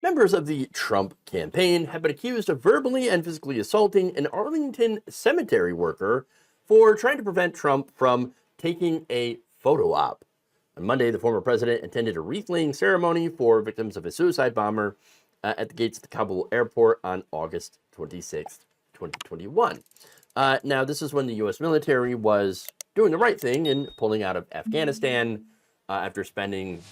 Members of the Trump campaign have been accused of verbally and physically assaulting an Arlington cemetery worker for trying to prevent Trump from taking a photo op. On Monday, the former president attended a wreath-laying ceremony for victims of a suicide bomber at the gates of the Kabul airport on August 26, 2021. Now, this is when the U.S. military was doing the right thing and pulling out of Afghanistan after spending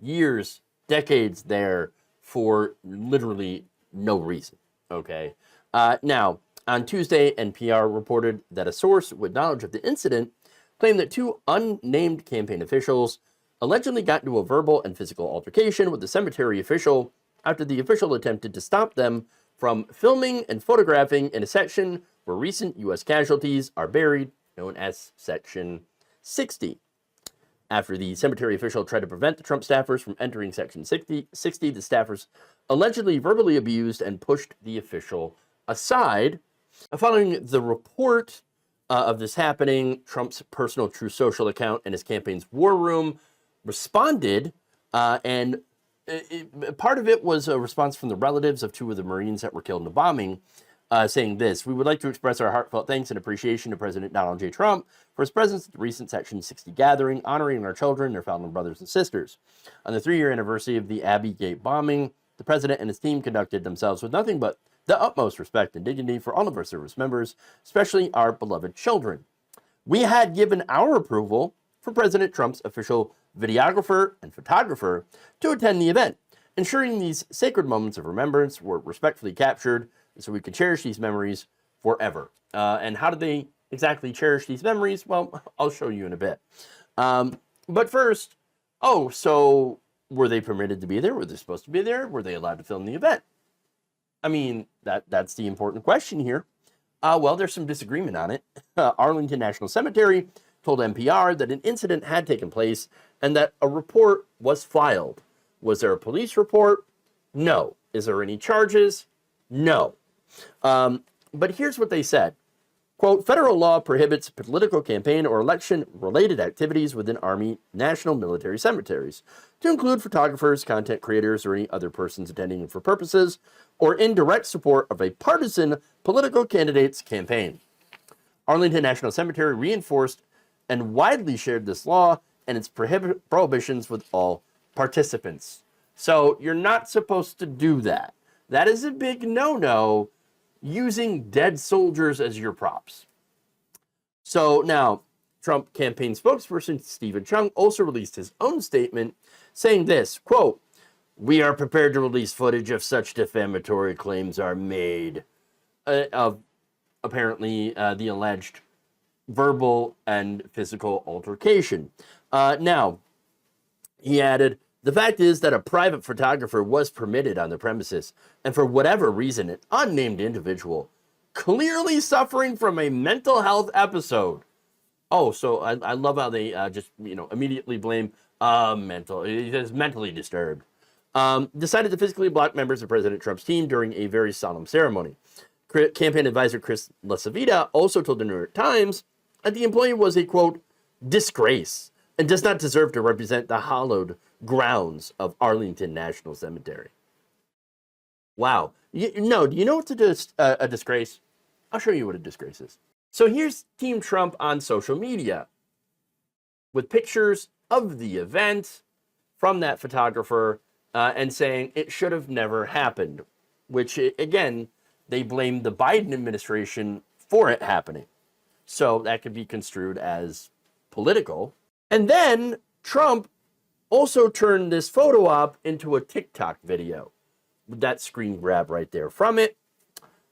years, decades there for literally no reason, okay? Now, on Tuesday, NPR reported that a source with knowledge of the incident claimed that two unnamed campaign officials allegedly got into a verbal and physical altercation with the cemetery official after the official attempted to stop them from filming and photographing in a section where recent U.S. casualties are buried, known as Section 60. After the cemetery official tried to prevent the Trump staffers from entering Section 60, the staffers allegedly verbally abused and pushed the official aside. Following the report of this happening, Trump's personal Truth Social account and his campaign's War Room responded, and part of it was a response from the relatives of two of the Marines that were killed in the bombing, saying this: "We would like to express our heartfelt thanks and appreciation to President Donald J. Trump for his presence at the recent Section 60 gathering, honoring our children, their fallen brothers and sisters. On the 3-year anniversary of the Abbey Gate bombing, the president and his team conducted themselves with nothing but the utmost respect and dignity for all of our service members, especially our beloved children. We had given our approval for President Trump's official videographer and photographer to attend the event, ensuring these sacred moments of remembrance were respectfully captured so we could cherish these memories forever." And how do they exactly cherish these memories? Well, I'll show you in a bit. But first, so were they permitted to be there? Were they supposed to be there? Were they allowed to film the event? I mean, that's the important question here. Well, there's some disagreement on it. Arlington National Cemetery told NPR that an incident had taken place and that a report was filed. Was there a police report? No. Is there any charges? No. But here's what they said. Quote, "Federal law prohibits political campaign or election-related activities within Army, national, military cemeteries, to include photographers, content creators, or any other persons attending for purposes or in direct support of a partisan political candidate's campaign. Arlington National Cemetery reinforced and widely shared this law and its prohibitions with all participants." So you're not supposed to do that. That is a big no-no, using dead soldiers as your props. So now, Trump campaign spokesperson Stephen Chung also released his own statement saying this, quote, "We are prepared to release footage if such defamatory claims are made," of apparently the alleged verbal and physical altercation. Now, he added, "The fact is that a private photographer was permitted on the premises, and for whatever reason, an unnamed individual, clearly suffering from a mental health episode." Oh, so I love how they just, immediately blame he is mentally disturbed. Decided to physically block members of President Trump's team during a very solemn ceremony. Campaign advisor Chris LaCivita also told the New York Times that the employee was a, quote, "disgrace and does not deserve to represent the hallowed grounds of Arlington National Cemetery." Wow. Do you know what's a disgrace? I'll show you what a disgrace is. So here's Team Trump on social media with pictures of the event from that photographer and saying it should have never happened, which, again, they blamed the Biden administration for it happening. So that could be construed as political. And then Trump also turned this photo op into a TikTok video with that screen grab right there from it.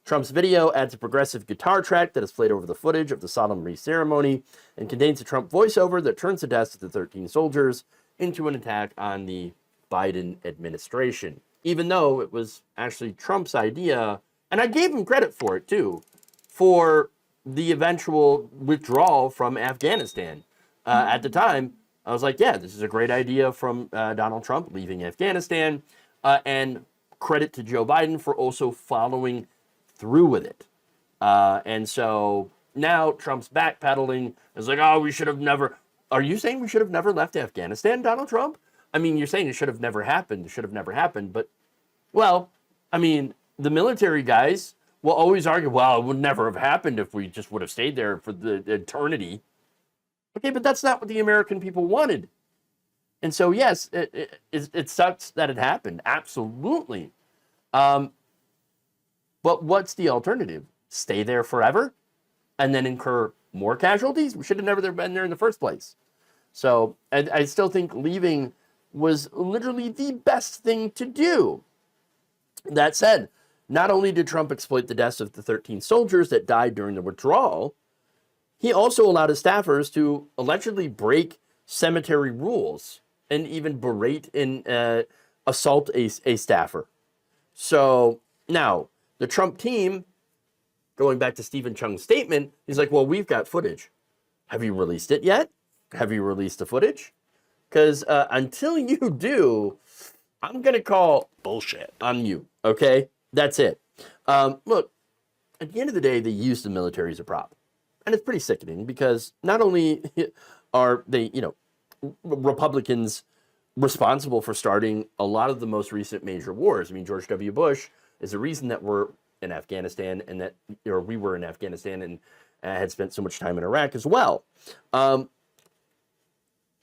Trump's video adds a progressive guitar track that is played over the footage of the solemn wreath ceremony and contains a Trump voiceover that turns the deaths of the 13 soldiers into an attack on the Biden administration, even though it was actually Trump's idea. And I gave him credit for it, too, for the eventual withdrawal from Afghanistan. At the time, I was like, yeah, this is a great idea from Donald Trump leaving Afghanistan, and credit to Joe Biden for also following through with it. And so now Trump's backpedaling. It's like, oh, we should have never. Are you saying we should have never left Afghanistan, Donald Trump? I mean, you're saying it should have never happened. It should have never happened. But Well, I mean, the military guys will always argue, well, it would never have happened if we just would have stayed there for the eternity. Okay, but that's not what the American people wanted. And so, yes, it sucks that it happened. Absolutely. But what's the alternative? Stay there forever and then incur more casualties? We should have never been there in the first place. So I still think leaving was literally the best thing to do. That said, not only did Trump exploit the deaths of the 13 soldiers that died during the withdrawal, he also allowed his staffers to allegedly break cemetery rules and even berate and assault a staffer. So now the Trump team, going back to Stephen Chung's statement, he's like, well, we've got footage. Have you released it yet? Have you released the footage? Because until you do, I'm going to call bullshit on you, okay? That's it. Look, at the end of the day, they use the military as a prop. And it's pretty sickening because not only are they, Republicans responsible for starting a lot of the most recent major wars. I mean, George W. Bush is the reason that we're in Afghanistan and that, we were in Afghanistan and had spent so much time in Iraq as well. But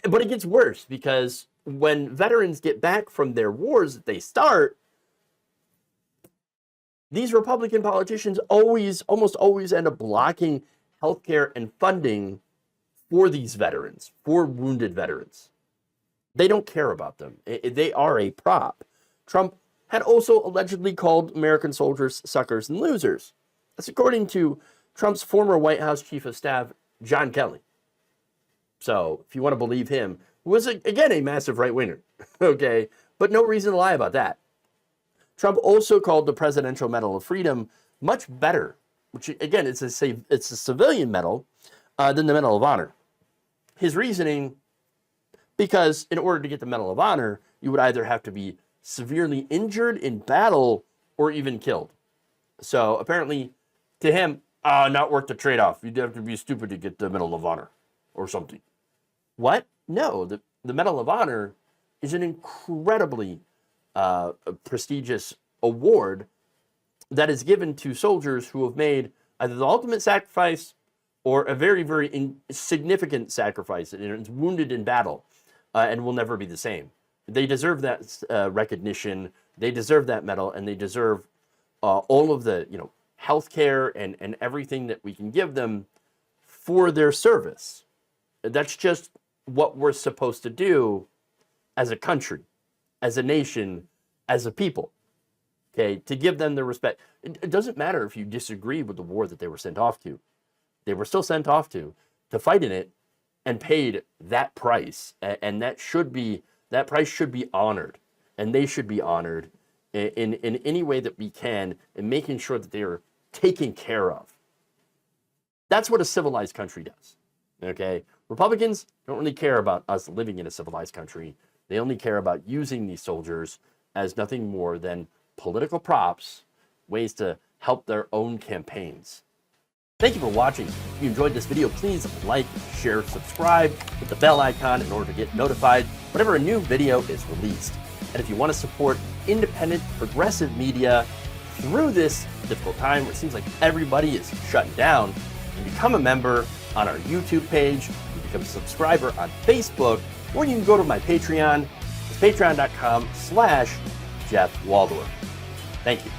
it gets worse because when veterans get back from their wars that they start, these Republican politicians almost always end up blocking healthcare and funding for these veterans, for wounded veterans. They don't care about them. They are a prop. Trump had also allegedly called American soldiers suckers and losers. That's according to Trump's former White House chief of staff, John Kelly. So if you want to believe him, who was, again, a massive right-winger, okay? But no reason to lie about that. Trump also called the Presidential Medal of Freedom much better, which, again, it's a civilian medal, than the Medal of Honor. His reasoning, because in order to get the Medal of Honor, you would either have to be severely injured in battle or even killed. So apparently, to him, not worth the trade-off. You'd have to be stupid to get the Medal of Honor or something. What? No, the Medal of Honor is an incredibly prestigious award that is given to soldiers who have made either the ultimate sacrifice or a very, very significant sacrifice and is wounded in battle and will never be the same. They deserve that recognition, they deserve that medal, and they deserve all of the health care and everything that we can give them for their service. That's just what we're supposed to do as a country, as a nation, as a people, okay, to give them the respect. It doesn't matter if you disagree with the war that they were sent off to. They were still sent off to fight in it and paid that price. And that price should be honored. And they should be honored in any way that we can in making sure that they are taken care of. That's what a civilized country does, okay? Republicans don't really care about us living in a civilized country. They only care about using these soldiers as nothing more than political props, ways to help their own campaigns. Thank you for watching. If you enjoyed this video, please like, share, subscribe, hit the bell icon in order to get notified whenever a new video is released. And if you want to support independent, progressive media through this difficult time where it seems like everybody is shutting down, you can become a member on our YouTube page, you can become a subscriber on Facebook, or you can go to my Patreon. It's patreon.com/Jeff Waldorf. Thank you.